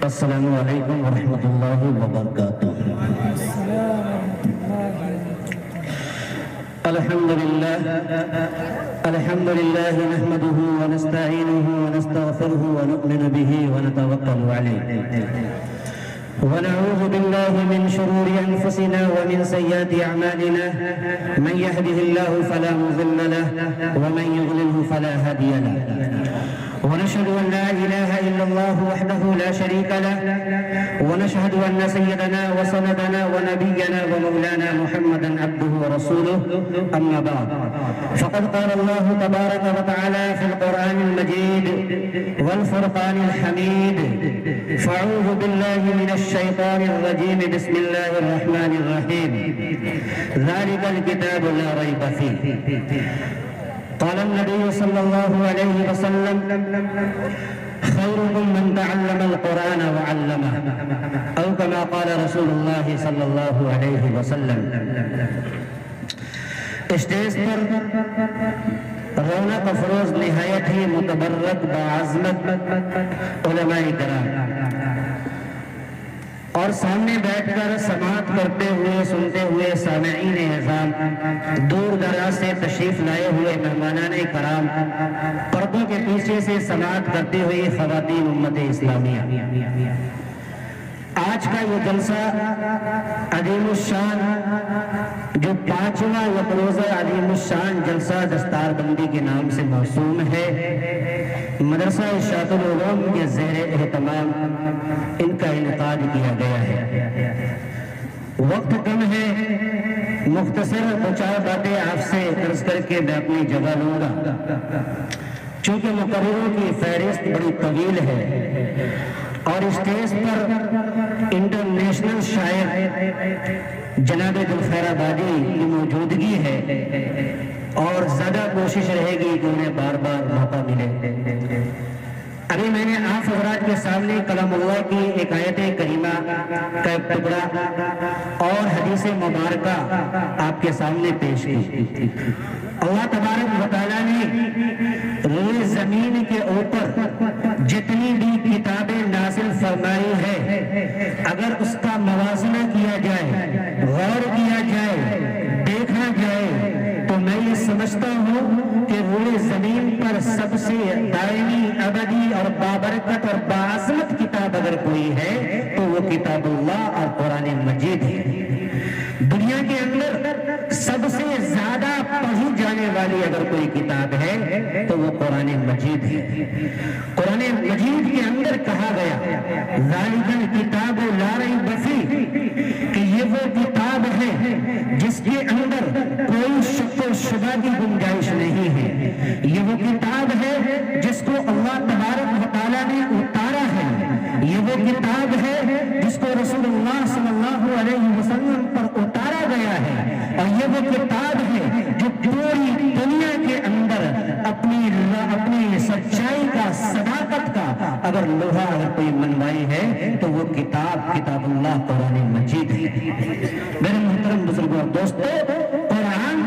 السلام علیکم ورحمۃ اللہ وبرکاتہ۔ الحمد للہ نحمده ونستعینه ونستغفره ونؤمن به ونتوکل علیہ ونعوذ بالله من شرور أنفسنا ومن سيئات أعمالنا من يهده الله فلا مضل له ومن يضلله فلا هادي له ونشهد أن لا إله إلا الله وحده لا شريك له ونشهد أن سيدنا وسندنا ونبينا ومولانا محمدا عبده ورسوله أما بعد فقد قال الله تبارك وتعالى في القرآن المجيد والفرقان الحميد فأعوذ بالله من الشيطان الرجيم بسم الله الرحمن الرحيم ذلك الكتاب لا ريب فيه قال النبي صلى الله عليه وسلم خيركم من تعلم القرآن وعلمه أو كما قال رسول الله صلى الله عليه وسلم۔ اسٹیج پر رونق افروز نہایت ہی متبرک باعظمت علماء کرام اور سامنے بیٹھ کر سماعت کرتے ہوئے سنتے ہوئے سامعین اعظام، دور دراز سے تشریف لائے ہوئے مہمانان کرام، پردوں کے پیچھے سے سماعت کرتے ہوئے خواتین امت اسلامیہ، آج کا یہ جلسہ عظیم الشان جو 5واں یکروزہ عظیم الشان جلسہ دستار بندی کے نام سے موسوم ہے، مدرسہ ارشاد العلوم کے زیر اہتمام ان کا انعقاد کیا گیا ہے۔ وقت کم ہے، مختصر دو چار باتیں آپ سے عرض کر کے میں اپنی جگہ لوں گا، چونکہ مقرروں کی فہرست بڑی طویل ہے اور اسٹیج پر انٹرنیشنل شاعر جناب ذوالخیر آبادی کی موجودگی ہے اور زیادہ کوشش رہے گی کہ انہیں بار بار موقع ملے۔ ابھی میں نے آپ حضرات کے سامنے کلام اللہ کی ایک آیت کریمہ کا ایک ٹکڑا اور حدیث مبارکہ آپ کے سامنے پیش کی۔ اللہ تبارک و تعالیٰ نے روئے زمین کے اوپر جتنی بھی کتابیں نازل فرمائی ہے، اگر اس کا موازنہ کیا جائے، غور کیا جائے، دیکھا جائے، تو میں یہ سمجھتا ہوں کہ روئے زمین پر سب سے دائمی، ابدی اور بابرکت اور باعظمت کتاب اگر کوئی ہے تو وہ کتاب اللہ اور قرآن مجید ہے۔ دنیا کے اندر سب سے زیادہ پڑھی جانے والی اگر کوئی کتاب ہے تو وہ قرآن مجید ہے۔ قرآن مجید کے اندر کہا گیا ذالک الکتاب لا ریب فیہ، کہ یہ وہ کتاب ہے جس کے اندر کوئی شک و شبہ کی گنجائش نہیں ہے، یہ وہ کتاب ہے جس کو اللہ تبارک و تعالیٰ نے اتارا ہے، یہ وہ کتاب ہے جس کو رسول اللہ صلی اللہ علیہ وسلم پر اتارا گیا ہے، اور یہ وہ کتاب ہے جو پوری دنیا کے اندر اپنی سچائی کا، صداقت کا اگر لوہا اگر کوئی منوائی ہے تو وہ کتاب اللہ قرآن مجید ہے۔ میرے محترم بزرگوں اور دوستو، قرآن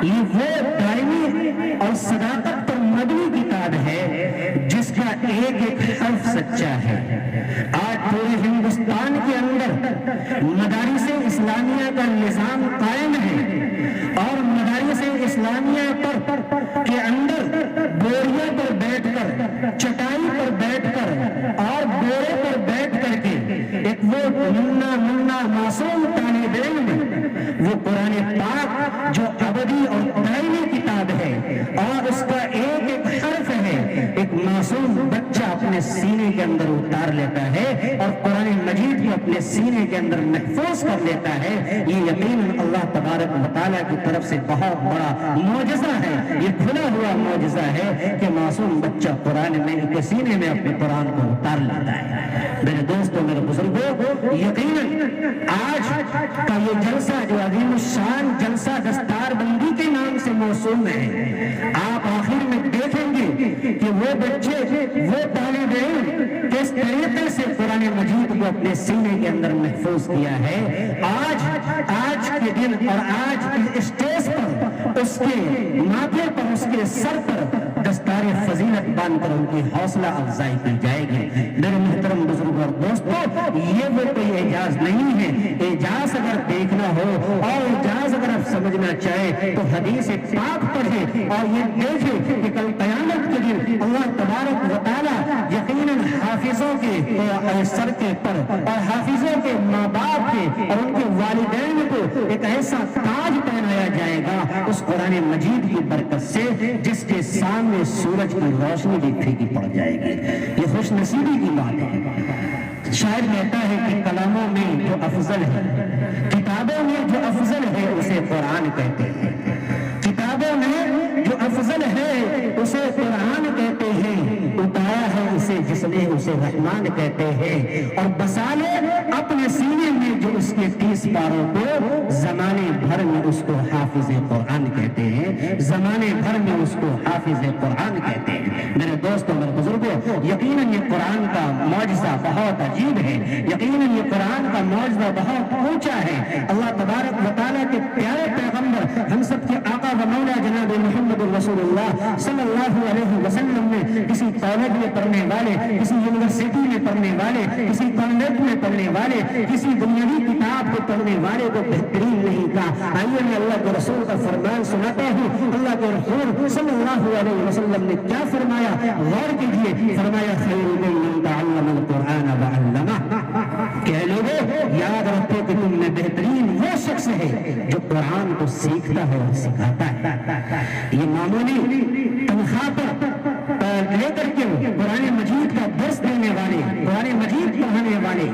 یہ وہ دائمی اور صداقت پر مبنی کتاب ہے جس کا ایک ایک حرف سچا ہے۔ آج پورے ہندوستان کے اندر مدارس اسلامیہ کا نظام قائم ہے اور مدارس اسلامیہ کے اندر بوریوں پر بیٹھ کر، چٹائی پر بیٹھ کر اور بورے پر بیٹھ کر کے ایک وہ منا معصوم طالب علم وہ قرآن پاک جو ابدی اور دائمی کتاب ہے اور اس کا ایک ایک حرف ہے، ایک معصوم بچہ اپنے سینے کے اندر اتار لیتا ہے اور قرآن مجید کو اپنے سینے کے اندر محفوظ کر لیتا ہے، یہ یقیناً اللہ تبارک و تعالیٰ کی طرف سے بہت بڑا معجزہ ہے، یہ کھلا ہوا معجزہ ہے کہ معصوم بچہ قرآن میں کے سینے میں اپنے قرآن کو اتار لیتا ہے۔ میرے دوستوں، میرے بزرگوں، یقیناً آج کا یہ جلسہ جو عظیم الشان جلسہ دستار بندی کے نام سے موسوم ہے، آپ آخر میں دیکھیں گے کہ وہ بچے، وہ طالب علم کس طریقے سے قرآن مجید کو اپنے سینے کے اندر محفوظ کیا ہے۔ آج کے دن اور آج اسٹیج پر اس کے ماتھے پر، اس کے سر پر دستار فضیلت باندھ کر ان کی حوصلہ افزائی کی جائے گی۔ میرے محترم بزرگوں اور دوستوں، سمجھنا چاہے تو حدیث پاک پڑھے اور یہ دیکھے کہ کل قیامت کے دن اللہ تبارک و تعالی یقیناً حافظوں کے سر کے پر اور حافظوں کے ماں باپ کے اور ان کے والدین کو ایک ایسا تاج پہنایا جائے گا اس قرآن مجید کی برکت سے جس کے سامنے سورج کی روشنی بھی پھیکی پڑ جائے گی. یہ خوش نصیبی کی بات ہے. شاعر کہتا ہے کہ کلاموں میں جو افضل ہے, کتابوں میں جو افضل ہے اسے قرآن کہتے ہیں. کتابوں میں جو افضل ہے اسے قرآن کہتے ہیں. اتارا ہے اسے جس نے اسے رحمان کہتے ہیں. اور بسا لے اپنے سینے میں جو اس کے 30 پاروں کو زمانے بھر میں اس کو حافظ قرآن کہتے ہیں. زمانے بھر میں اس کو حافظ قرآن کہتے ہیں. میرے دوستوں میرے بزرگوں, یقیناً یہ قرآن کا معجزہ بہت عجیب ہے. یقیناً یہ قرآن کا معجزہ بہت اونچا ہے. اللہ تبارک و تعالیٰ کے پیارے پیغمبر ہم سب کے آقا و مولا جناب محمد رسول اللہ صلی اللہ علیہ وسلم نے کسی کالج میں پڑھنے والے, کسی یونیورسٹی میں پڑھنے والے, کسی کانوینٹ میں پڑھنے والے, کسی دنیاوی کتاب کو پڑھنے والے کو بہترین نہیں کہا. آئیے میں اللہ کے رسول کا فرمان سناتا ہوں. اللہ کے رسول صلی اللہ علیہ وسلم نے کیا فرمایا, غور کیجیے. فرمایا خیرکم من تعلم القرآن وعلمہ. کہ لوگوں یاد رکھو کہ تم میں بہترین وہ شخص ہے جو قرآن کو سیکھتا ہے اور سکھاتا ہے. یہ معمولی تنخواہ پر لے کر کے قرآن مجید کا درس دینے والے, قرآن مجید پڑھانے والے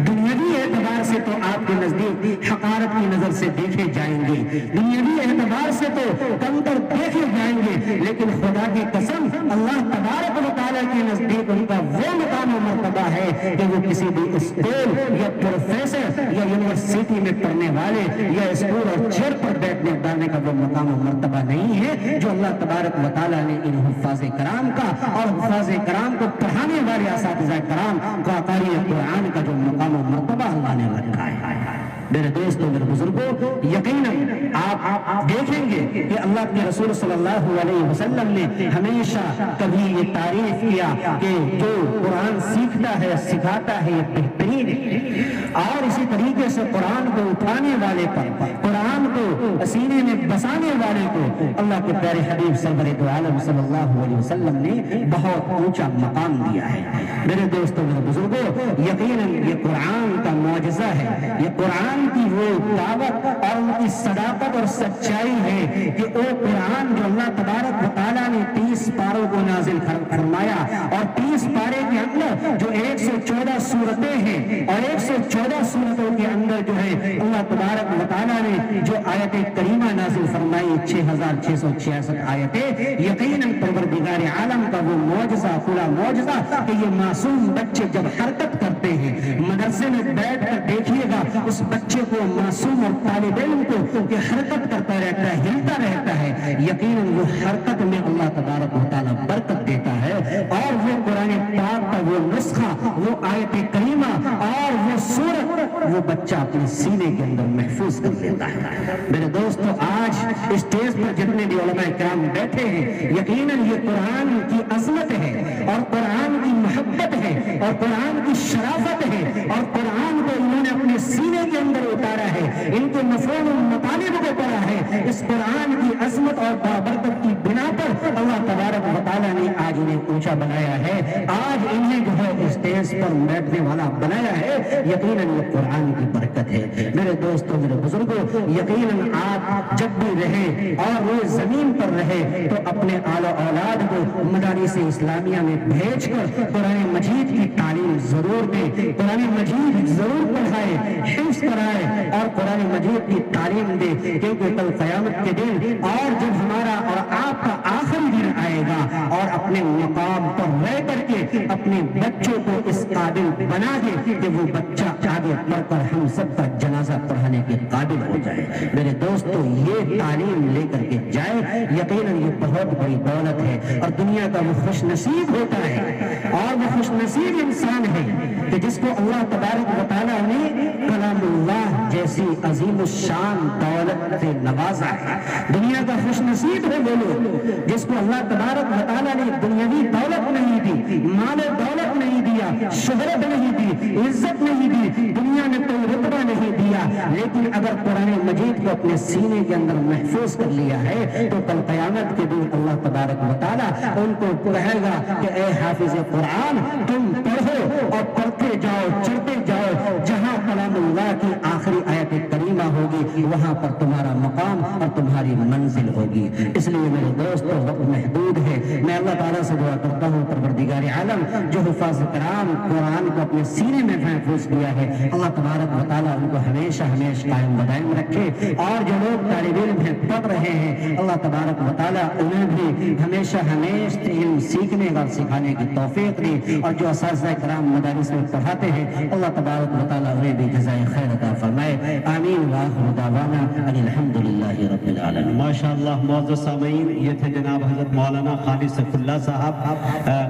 دنیاوی اعتبار سے تو آپ کے نزدیک حقارت کی نظر سے دیکھے جائیں گے, دنیاوی اعتبار سے تو کم تر دیکھے جائیں گے, لیکن خدا کی قسم اللہ تبارک و تعالیٰ کے نزدیک ان کا وہ مقام و مرتبہ ہے کہ وہ کسی بھی اسکول یا پروفیسر یا یونیورسٹی میں پڑھنے والے یا اسکول اور چیئر پر بیٹھنے ڈالنے کا وہ مقام و مرتبہ نہیں ہے جو اللہ تبارک و تعالیٰ نے ان حفاظ کرام کا اور حفاظ کرام کو پڑھانے والے اساتذہ کرام کا قاری قرآن کا جو مقام و مرتبہ اللہ نے رکھا ہے. میرے دوستوں میرے بزرگوں, یقیناً آپ دیکھیں گے کہ اللہ کے رسول صلی اللہ علیہ وسلم نے ہمیشہ کبھی یہ تعریف کیا کہ جو قرآن سیکھتا ہے سکھاتا ہے یہ بہترین ہے. اور اسی طریقے سے قرآن کو اٹھانے والے پر, قرآن کو سینے میں بسانے والے کو اللہ کے پیارے حبیب سرور دو عالم صلی اللہ علیہ وسلم نے بہت اونچا مقام دیا ہے. میرے دوستوں میرے بزرگوں, یقیناً یہ قرآن کا معجزہ ہے. یہ قرآن کی وہ دعوت اور ان کی صداقت اور سچائی ہے کہ وہ قرآن جو اللہ تبارک و تعالیٰ نے 30 پاروں کو نازل فرمایا اور 30 پارے کے اندر جو 114 سورتیں ہیں اور 114 سورتوں کے اندر جو ہے اللہ تبارک و تعالیٰ نے جو آیت کریمہ نازل فرمائی 6666 آیتیں, یقیناً پروردگار عالم کا وہ معجزہ کھلا معجزہ کہ یہ معصوم بچے جب حرکت کرتے ہیں مدرسے میں بیٹھ کر دیکھیے گا اس بچے کو, معصوم اور طالب علم کو کہ حرکت کرتا رہتا ہے, ہلتا رہتا ہے, یقیناً وہ حرکت میں اللہ تبارک و تعالیٰ برکت دیتا ہے. اور وہ قرآن پاک کا وہ نسخہ, وہ آیت کریمہ اور وہ سورت وہ بچہ اپنے سینے کے اندر محفوظ کر لیتا ہے. میرے دوستو, آج اسٹیج پر جتنے بھی علماء کرام بیٹھے ہیں یقیناً یہ قرآن کی عظمت ہے اور قرآن کی محبت ہے اور قرآن کی شرافت ہے اور قرآن کو انہوں نے اپنے سینے کے اندر اتارا ہے, ان کے مفہوم و مطالب کو پڑھا ہے. اس قرآن کی عظمت اور بابرکت کی بنا پر اللہ تبارک و تعالیٰ نے آج انہیں اونچا بنایا ہے, آج انہیں جو ہے اسٹیج پر بیٹھنے والا بنایا ہے. یقیناً یہ قرآن کی برکت ہے. میرے دوستوں میرے بزرگوں, یقیناً آپ جب بھی رہے اور وہ زمین پر رہے تو اپنے آل و اولاد کو مدارس اسلامیہ میں بھیج کر قرآن مجید کی تعلیم ضرور دیں, قرآن مجید ضرور پڑھائے, حفظ کرائے اور قرآن مجید کی تعلیم دے, کیونکہ کل قیامت کے دن اور جب ہمارا اور آپ کا آخری دن آئے گا اور اپنے مقام پر رہ کر کے اپنے بچوں کو اس قابل بنا دے کہ وہ بچہ آگے بڑھ کر ہم سب کا جنازہ پڑھانے کے قابل ہو جائے. میرے دوستو, یہ تعلیم لے کر کے جائے, یقیناً یہ بہت بڑی دولت ہے اور دنیا کا وہ خوش نصیب ہوتا ہے اور وہ خوش نصیب انسان ہے کہ جس کو اللہ تبارک و تعالیٰ نے کلام اللہ جیسی عظیم الشان دولت سے نوازا ہے. دنیا کا خوش نصیب ہے وہ لوگ جس کو اللہ تبارک و تعالیٰ نے دنیاوی دولت نہیں دی, مال دولت نہیں دیا, شہرت نہیں دی، عزت نہیں دی، دنیا میں کوئی رتبہ نہیں دیا، لیکن اگر قرآن مجید کو اپنے سینے کے اندر محفوظ کر لیا ہے تو کل قیامت کے دن اللہ تبارک و تعالیٰ ان کو کہے گا کہ اے حافظ قرآن تم پڑھو اور پڑھتے جاؤ، چڑھتے جاؤ، جہاں کلام اللہ کی آخری آیت کریمہ ہوگی وہاں پر تمہارا مقام اور تمہاری منزل ہوگی۔ اس لیے میرے دوستو وقت محدود ہے، میں اللہ تعالیٰ سے دعا کرتا ہوں پروردگار عالم جو حفاظ کرام قرآن کو اپنے سینے میں محفوظ کیا ہے، اللہ تبارک و تعالیٰ ان کو ہمیشہ ہمیشہ قائم بدائم رکھے، اور جو لوگ طالب علم ہیں پڑھ رہے ہیں اللہ تبارک و تعالیٰ انہیں بھی ہمیشہ ہمیشہ علم سیکھنے اور سکھانے کی توفیق دے، اور جو اساتذہ کرام مدارس میں پڑھاتے ہیں اللہ تبارک و تعالیٰ انہیں بھی جزائے خیر عطا فرمائے، آمین وآخر دعوانا ان الحمدللہ رب العالمین۔ ماشاءاللہ معزز سامعین، یہ تھے جناب حضرت مولانا خالد سیف اللہ صاحب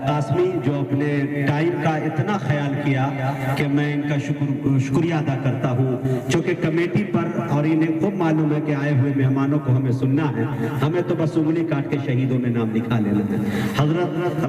قاسمی جو اپنے ٹائم کا اتنا خیال کیا کہ میں ان کا شکریہ ادا کرتا ہوں، چونکہ کمیٹی پر اور انہیں خوب معلوم ہے کہ آئے ہوئے مہمانوں کو ہمیں سننا ہے، ہمیں تو بس انگلی کاٹ کے شہیدوں میں نام لکھا لینا ہے۔ حضرت